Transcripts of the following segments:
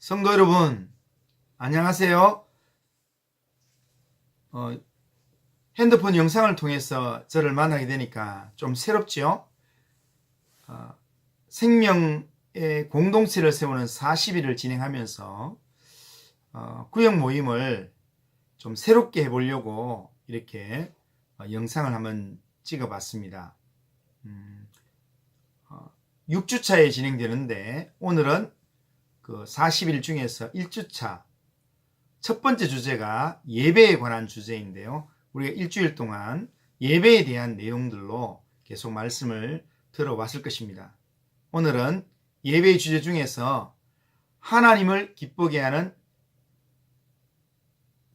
성도 여러분, 안녕하세요. 핸드폰 영상을 통해서 저를 만나게 되니까 좀 새롭지요? 생명의 공동체를 세우는 40일을 진행하면서 구역 모임을 좀 새롭게 해보려고 이렇게 영상을 한번 찍어봤습니다. 6주차에 진행되는데 오늘은 그 40일 중에서 1주차 첫 번째 주제가 예배에 관한 주제인데요. 우리가 일주일 동안 예배에 대한 내용들로 계속 말씀을 들어왔을 것입니다. 오늘은 예배의 주제 중에서 하나님을 기쁘게 하는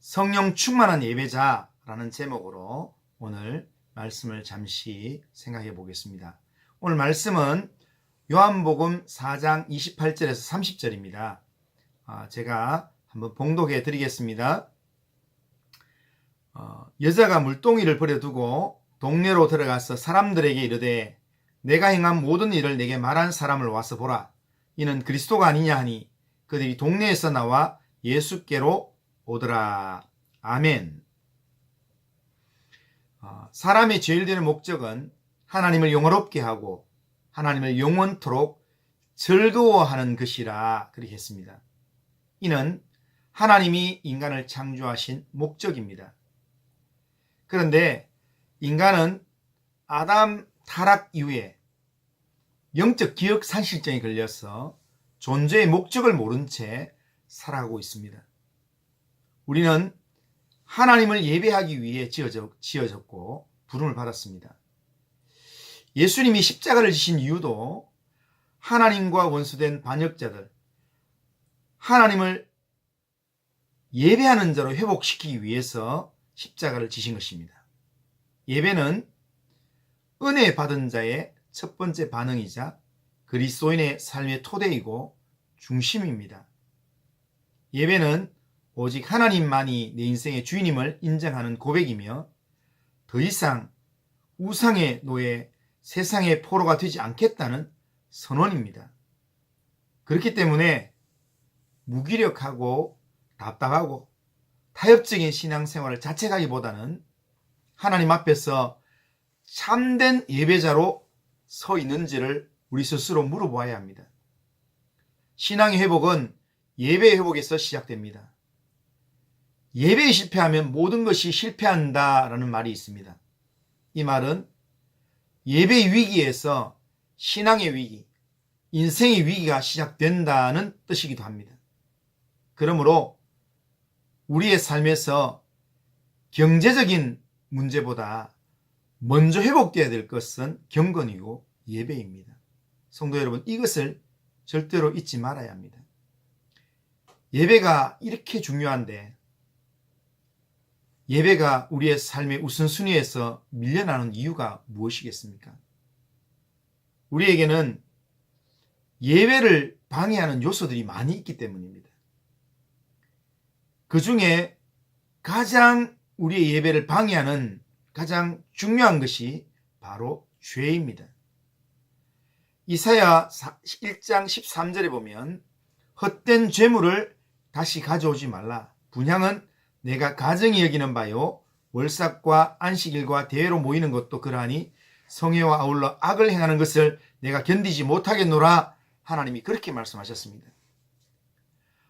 성령 충만한 예배자라는 제목으로 오늘 말씀을 잠시 생각해 보겠습니다. 오늘 말씀은 요한복음 4장 28절에서 30절입니다. 제가 한번 봉독해 드리겠습니다. 여자가 물동이를 버려두고 동네로 들어가서 사람들에게 이르되 내가 행한 모든 일을 내게 말한 사람을 와서 보라. 이는 그리스도가 아니냐 하니 그들이 동네에서 나와 예수께로 오더라. 아멘. 사람의 제일 되는 목적은 하나님을 영화롭게 하고 하나님을 영원토록 즐거워하는 것이라 그렇게 했습니다. 이는 하나님이 인간을 창조하신 목적입니다. 그런데 인간은 아담 타락 이후에 영적 기억 산실증에 걸려서 존재의 목적을 모른 채 살아가고 있습니다. 우리는 하나님을 예배하기 위해 지어졌고 부름을 받았습니다. 예수님이 십자가를 지신 이유도 하나님과 원수된 반역자들, 하나님을 예배하는 자로 회복시키기 위해서 십자가를 지신 것입니다. 예배는 은혜 받은 자의 첫 번째 반응이자 그리스도인의 삶의 토대이고 중심입니다. 예배는 오직 하나님만이 내 인생의 주인임을 인정하는 고백이며 더 이상 우상의 노예, 세상의 포로가 되지 않겠다는 선언입니다. 그렇기 때문에 무기력하고 답답하고 타협적인 신앙생활을 자책하기보다는 하나님 앞에서 참된 예배자로 서 있는지를 우리 스스로 물어보아야 합니다. 신앙의 회복은 예배의 회복에서 시작됩니다. 예배에 실패하면 모든 것이 실패한다라는 말이 있습니다. 이 말은 예배의 위기에서 신앙의 위기, 인생의 위기가 시작된다는 뜻이기도 합니다. 그러므로 우리의 삶에서 경제적인 문제보다 먼저 회복되어야 될 것은 경건이고 예배입니다. 성도 여러분, 이것을 절대로 잊지 말아야 합니다. 예배가 이렇게 중요한데 예배가 우리의 삶의 우선순위에서 밀려나는 이유가 무엇이겠습니까? 우리에게는 예배를 방해하는 요소들이 많이 있기 때문입니다. 그 중에 가장 우리의 예배를 방해하는 가장 중요한 것이 바로 죄입니다. 이사야 1장 13절에 보면 헛된 죄물을 다시 가져오지 말라. 분향은 내가 가증히 여기는 바요 월삭과 안식일과 대회로 모이는 것도 그러하니 성회와 아울러 악을 행하는 것을 내가 견디지 못하겠노라. 하나님이 그렇게 말씀하셨습니다.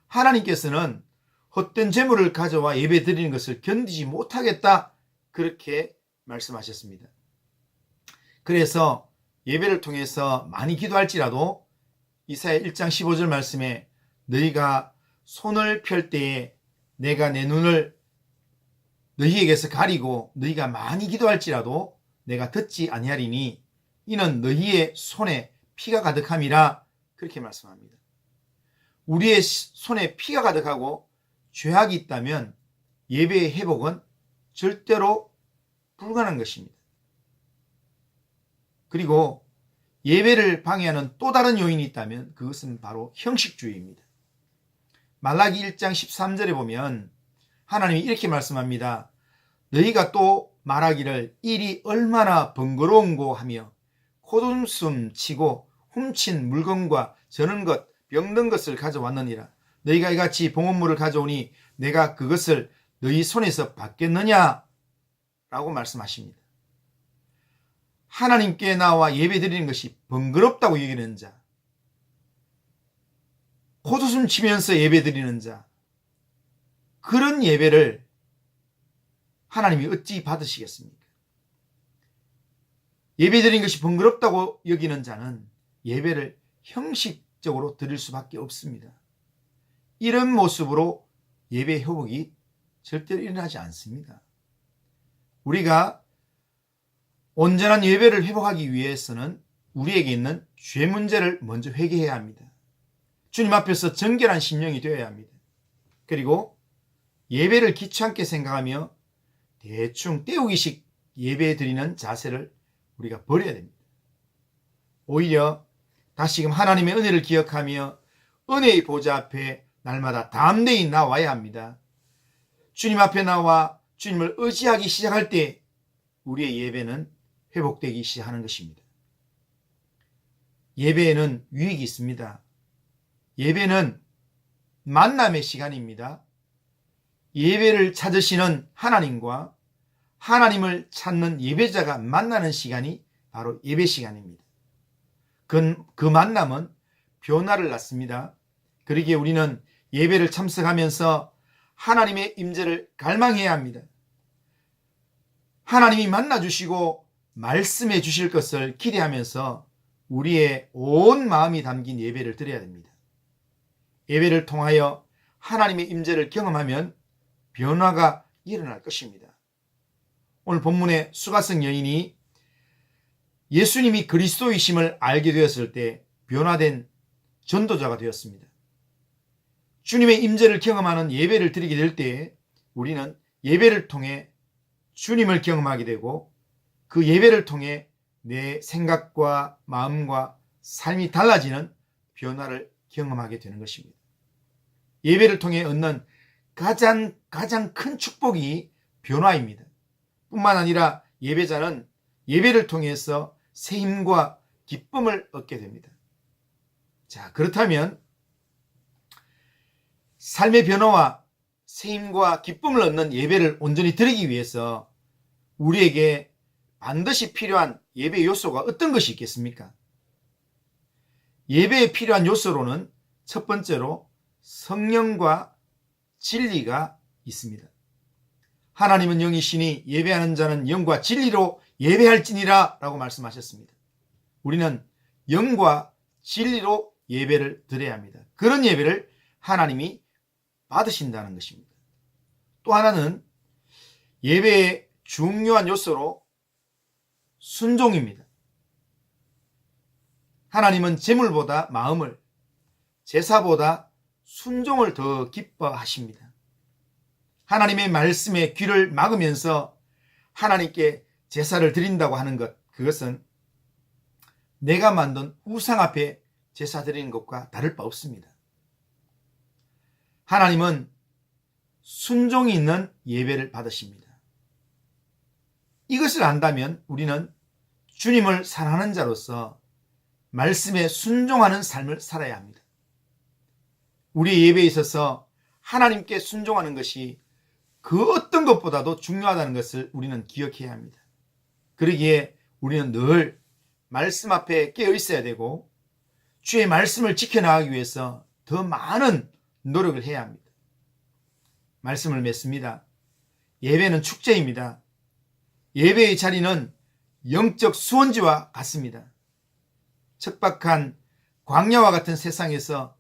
하나님께서는 헛된 재물을 가져와 예배 드리는 것을 견디지 못하겠다, 그렇게 말씀하셨습니다. 그래서 예배를 통해서 많이 기도할지라도 이사야 1장 15절 말씀에 너희가 손을 펼 때에 내가 내 눈을 너희에게서 가리고 너희가 많이 기도할지라도 내가 듣지 아니하리니 이는 너희의 손에 피가 가득함이라, 그렇게 말씀합니다. 우리의 손에 피가 가득하고 죄악이 있다면 예배의 회복은 절대로 불가능한 것입니다. 그리고 예배를 방해하는 또 다른 요인이 있다면 그것은 바로 형식주의입니다. 말라기 1장 13절에 보면 하나님이 이렇게 말씀합니다. 너희가 또 말하기를 일이 얼마나 번거로운고 하며 코웃음 치고 훔친 물건과 저는 것 병든 것을 가져왔느니라. 너희가 이같이 봉헌물을 가져오니 내가 그것을 너희 손에서 받겠느냐? 라고 말씀하십니다. 하나님께 나와 예배 드리는 것이 번거롭다고 여기는 자, 콧웃음 치면서 예배 드리는 자, 그런 예배를 하나님이 어찌 받으시겠습니까? 예배 드리는 것이 번거롭다고 여기는 자는 예배를 형식적으로 드릴 수밖에 없습니다. 이런 모습으로 예배 회복이 절대로 일어나지 않습니다. 우리가 온전한 예배를 회복하기 위해서는 우리에게 있는 죄 문제를 먼저 회개해야 합니다. 주님 앞에서 정결한 심령이 되어야 합니다. 그리고 예배를 귀찮게 생각하며 대충 때우기식 예배 드리는 자세를 우리가 버려야 됩니다. 오히려 다시금 하나님의 은혜를 기억하며 은혜의 보좌 앞에 날마다 담대히 나와야 합니다. 주님 앞에 나와 주님을 의지하기 시작할 때 우리의 예배는 회복되기 시작하는 것입니다. 예배에는 유익이 있습니다. 예배는 만남의 시간입니다. 예배를 찾으시는 하나님과 하나님을 찾는 예배자가 만나는 시간이 바로 예배 시간입니다. 그 만남은 변화를 낳습니다. 그러기에 우리는 예배를 참석하면서 하나님의 임재를 갈망해야 합니다. 하나님이 만나주시고 말씀해 주실 것을 기대하면서 우리의 온 마음이 담긴 예배를 드려야 됩니다. 예배를 통하여 하나님의 임재를 경험하면 변화가 일어날 것입니다. 오늘 본문의 수가성 여인이 예수님이 그리스도이심을 알게 되었을 때 변화된 전도자가 되었습니다. 주님의 임재를 경험하는 예배를 드리게 될 때 우리는 예배를 통해 주님을 경험하게 되고 그 예배를 통해 내 생각과 마음과 삶이 달라지는 변화를 경험하게 되는 것입니다. 예배를 통해 얻는 가장 큰 축복이 변화입니다. 뿐만 아니라 예배자는 예배를 통해서 새 힘과 기쁨을 얻게 됩니다. 자, 그렇다면 삶의 변화와 새 힘과 기쁨을 얻는 예배를 온전히 드리기 위해서 우리에게 반드시 필요한 예배 요소가 어떤 것이 있겠습니까? 예배에 필요한 요소로는 첫 번째로 성령과 진리가 있습니다. 하나님은 영이시니 예배하는 자는 영과 진리로 예배할지니라 라고 말씀하셨습니다. 우리는 영과 진리로 예배를 드려야 합니다. 그런 예배를 하나님이 받으신다는 것입니다. 또 하나는 예배의 중요한 요소로 순종입니다. 하나님은 제물보다 마음을, 제사보다 순종을 더 기뻐하십니다. 하나님의 말씀에 귀를 막으면서 하나님께 제사를 드린다고 하는 것, 그것은 내가 만든 우상 앞에 제사 드리는 것과 다를 바 없습니다. 하나님은 순종이 있는 예배를 받으십니다. 이것을 안다면 우리는 주님을 사랑하는 자로서 말씀에 순종하는 삶을 살아야 합니다. 우리의 예배에 있어서 하나님께 순종하는 것이 그 어떤 것보다도 중요하다는 것을 우리는 기억해야 합니다. 그러기에 우리는 늘 말씀 앞에 깨어 있어야 되고 주의 말씀을 지켜나가기 위해서 더 많은 노력을 해야 합니다. 말씀을 맺습니다. 예배는 축제입니다. 예배의 자리는 영적 수원지와 같습니다. 척박한 광야와 같은 세상에서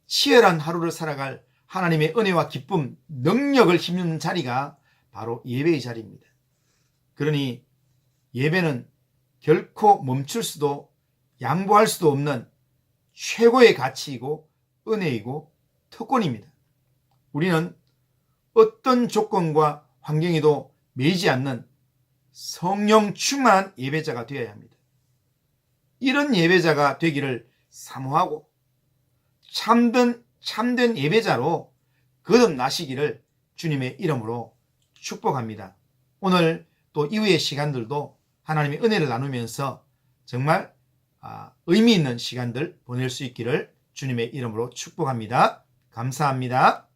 치열한 하루를 살아갈 하나님의 은혜와 기쁨, 능력을 힘입는 자리가 바로 예배의 자리입니다. 그러니 예배는 결코 멈출 수도 양보할 수도 없는 최고의 가치이고 은혜이고 특권입니다. 우리는 어떤 조건과 환경에도 매이지 않는 성령 충만한 예배자가 되어야 합니다. 이런 예배자가 되기를 사모하고 참된 예배자로 거듭나시기를 주님의 이름으로 축복합니다. 오늘 또 이후의 시간들도 하나님의 은혜를 나누면서 정말 의미 있는 시간들 보낼 수 있기를 주님의 이름으로 축복합니다. 감사합니다.